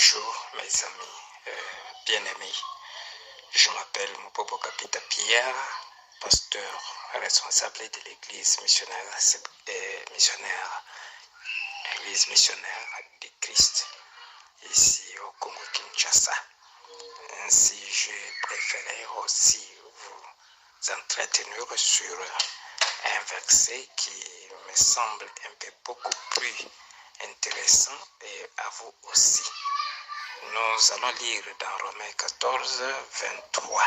Bonjour mes amis bien-aimés, je m'appelle Mopobo Kapita Pierre, pasteur responsable de l'église missionnaire de Christ, ici au Congo-Kinshasa. Ainsi, j'ai préféré aussi vous entretenir sur un verset qui me semble un peu beaucoup plus intéressant et à vous aussi. Nous allons lire dans Romains 14, 23.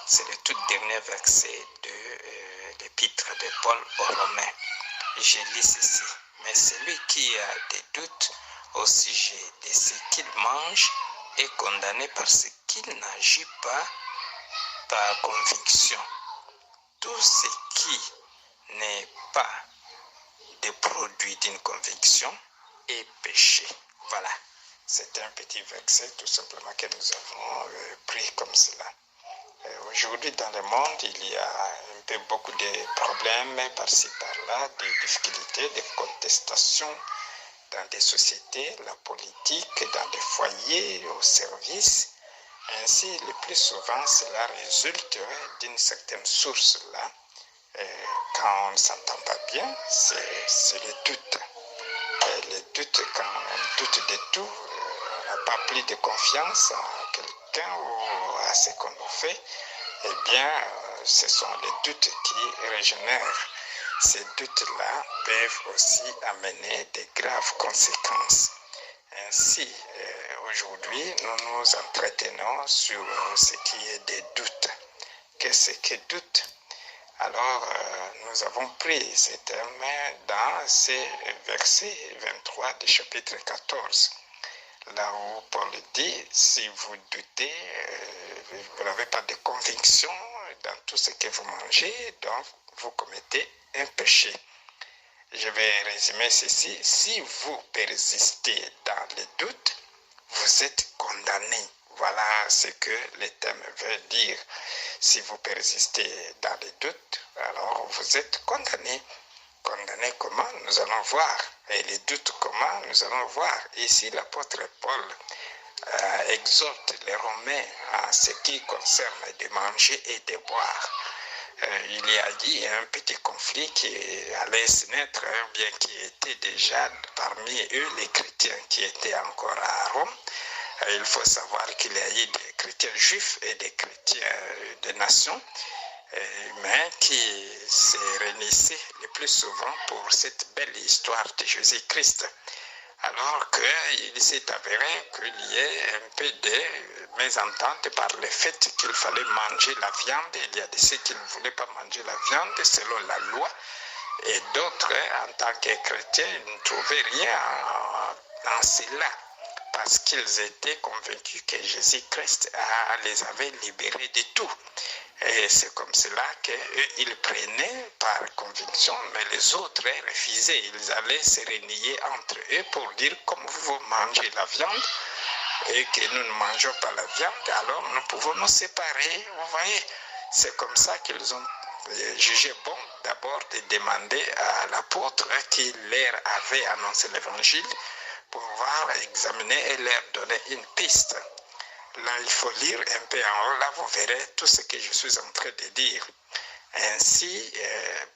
C'est le tout dernier verset de l'épître de Paul aux Romains. Je lis ceci. Mais celui qui a des doutes au sujet de ce qu'il mange est condamné parce qu'il n'agit pas par conviction. Tout ce qui n'est pas des produits d'une conviction est péché. Voilà. C'est un petit verset tout simplement que nous avons pris comme cela. Aujourd'hui dans le monde, il y a un peu beaucoup de problèmes par-ci par-là, des difficultés, des contestations dans des sociétés, la politique, dans des foyers, au service. Ainsi, le plus souvent, cela résulte d'une certaine source-là. Quand on ne s'entend pas bien, c'est le doute. Le doute, quand on doute de tout, on n'a pas plus de confiance en quelqu'un ou à ce qu'on nous fait, eh bien, ce sont les doutes qui régénèrent. Ces doutes-là peuvent aussi amener de graves conséquences. Ainsi, aujourd'hui, nous nous entretenons sur ce qui est des doutes. Qu'est-ce que doute? Alors, nous avons pris ce thème dans ce verset 23 du chapitre 14. Là où Paul dit, si vous doutez, vous n'avez pas de conviction dans tout ce que vous mangez, donc vous commettez un péché. Je vais résumer ceci. Si vous persistez dans les doutes, vous êtes condamné. Voilà ce que le thème veut dire. Si vous persistez dans les doutes, alors vous êtes condamné. Condamné comment? Nous allons voir. Et les doutes comment? Nous allons voir. Ici, l'apôtre Paul exhorte les Romains à ce qui concerne de manger et de boire. Il y a dit un petit conflit qui allait se naître, bien qui était déjà parmi eux les chrétiens qui étaient encore à Rome. Il faut savoir qu'il y a eu des chrétiens juifs et des chrétiens de nations, mais qui se réunissaient le plus souvent pour cette belle histoire de Jésus-Christ. Alors qu'il s'est avéré qu'il y ait un peu de mésentente par le fait qu'il fallait manger la viande. Il y a de ceux qui ne voulaient pas manger la viande selon la loi, et d'autres, en tant que chrétiens, ne trouvaient rien en cela, parce qu'ils étaient convaincus que Jésus-Christ les avait libérés de tout. Et c'est comme cela qu'ils prenaient par conviction, mais les autres refusaient. Ils allaient se renier entre eux pour dire, comme vous mangez la viande et que nous ne mangeons pas la viande, alors nous pouvons nous séparer. Vous voyez, c'est comme ça qu'ils ont jugé bon d'abord de demander à l'apôtre qui leur avait annoncé l'évangile pour pouvoir examiner et leur donner une piste. Là, il faut lire un peu en haut, là vous verrez tout ce que je suis en train de dire. Ainsi,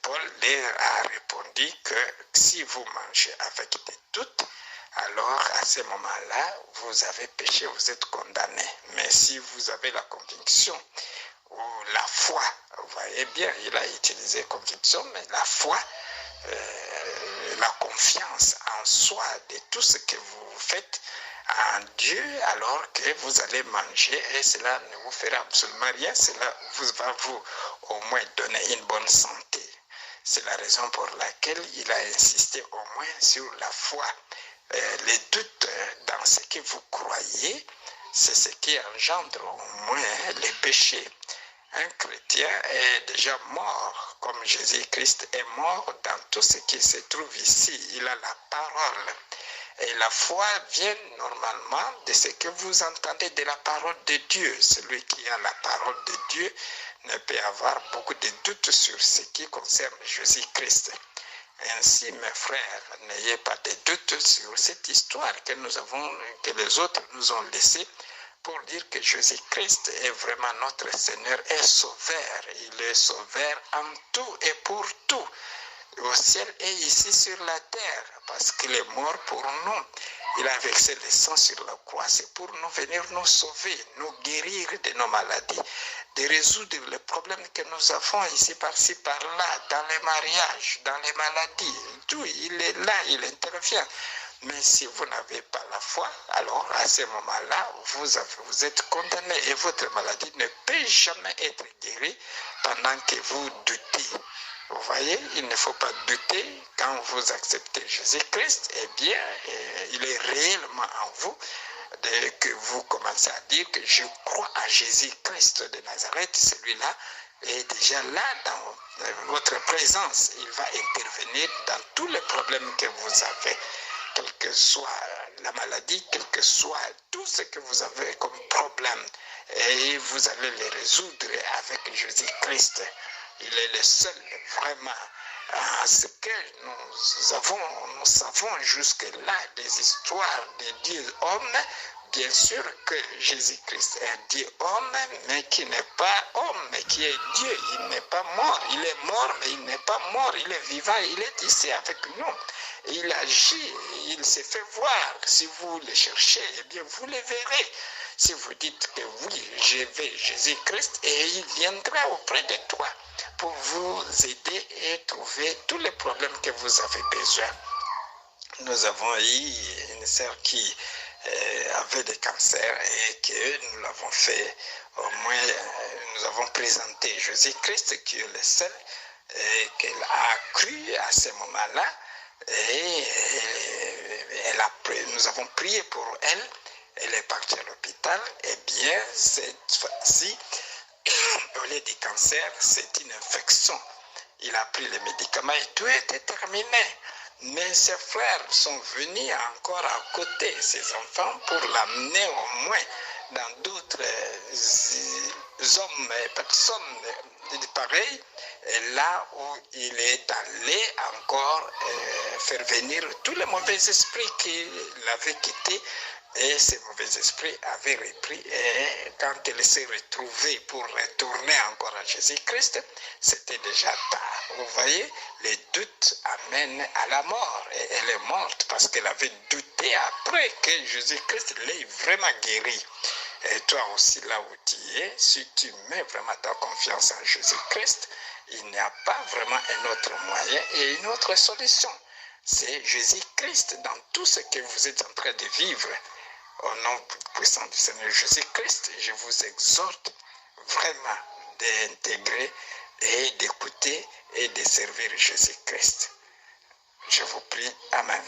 Paul leur a répondu que si vous mangez avec des doutes, alors à ce moment-là, vous avez péché, vous êtes condamné. Mais si vous avez la conviction ou la foi, vous voyez bien, il a utilisé conviction, mais la foi, la confiance en soi de tout ce que vous faites en Dieu, alors que vous allez manger et cela ne vous fera absolument rien, cela va vous au moins donner une bonne santé. C'est la raison pour laquelle il a insisté au moins sur la foi. Les doutes dans ce que vous croyez, c'est ce qui engendre au moins les péchés. Un chrétien est déjà mort, comme Jésus-Christ est mort dans tout ce qui se trouve ici. Il a la parole. Et la foi vient normalement de ce que vous entendez de la parole de Dieu. Celui qui a la parole de Dieu ne peut avoir beaucoup de doutes sur ce qui concerne Jésus-Christ. Ainsi, mes frères, n'ayez pas de doute sur cette histoire que les autres nous ont laissée, pour dire que Jésus-Christ est vraiment notre Seigneur et Sauveur. Il est Sauveur en tout et pour tout, au ciel et ici sur la terre, parce qu'il est mort pour nous. Il a versé le sang sur la croix, c'est pour nous venir nous sauver, nous guérir de nos maladies, de résoudre les problèmes que nous avons ici, par-ci, par-là, dans les mariages, dans les maladies, tout. Il est là, il intervient. Mais si vous n'avez pas la foi, alors à ce moment-là, vous êtes condamné et votre maladie ne peut jamais être guérie pendant que vous doutez. Vous voyez, il ne faut pas douter quand vous acceptez Jésus-Christ, eh bien, il est réellement en vous. Dès que vous commencez à dire que je crois à Jésus-Christ de Nazareth, celui-là est déjà là dans votre présence. Il va intervenir dans tous les problèmes que vous avez, quelle que soit la maladie, quel que soit tout ce que vous avez comme problème. Et vous allez les résoudre avec Jésus-Christ. Il est le seul, vraiment. Ce que nous savons jusque-là des histoires des dieux hommes, bien sûr que Jésus-Christ est un Dieu homme, mais qui n'est pas homme, mais qui est Dieu. Il n'est pas mort. Il est mort, mais il n'est pas mort. Il est vivant. Il est ici avec nous. Il agit. Il se fait voir. Si vous le cherchez, eh bien, vous le verrez. Si vous dites que oui, je veux Jésus-Christ, et il viendra auprès de toi pour vous aider et trouver tous les problèmes que vous avez besoin. Nous avons eu une sœur qui avait des cancers et que nous l'avons fait, au moins nous avons présenté Jésus-Christ qui est le seul et qu'elle a cru à ce moment-là et nous avons prié pour elle. Elle est partie à l'hôpital. Eh bien, cette fois-ci, au lieu du cancer, c'est une infection. Il a pris les médicaments et tout était terminé. Mais ses frères sont venus encore à côté, ses enfants, pour l'amener au moins dans d'autres hommes et personnes pareilles. Et là où il est allé encore faire venir tous les mauvais esprits qui l'avaient quitté. Et ces mauvais esprits avaient repris. Et quand elle s'est retrouvée pour retourner encore à Jésus-Christ, c'était déjà tard. Vous voyez, les doutes amènent à la mort. Et elle est morte parce qu'elle avait douté après que Jésus-Christ l'ait vraiment guérie. Et toi aussi, là où tu es, si tu mets vraiment ta confiance en Jésus-Christ, il n'y a pas vraiment un autre moyen et une autre solution. C'est Jésus-Christ dans tout ce que vous êtes en train de vivre. Au nom puissant du Seigneur Jésus-Christ, je vous exhorte vraiment d'intégrer et d'écouter et de servir Jésus-Christ. Je vous prie. Amen.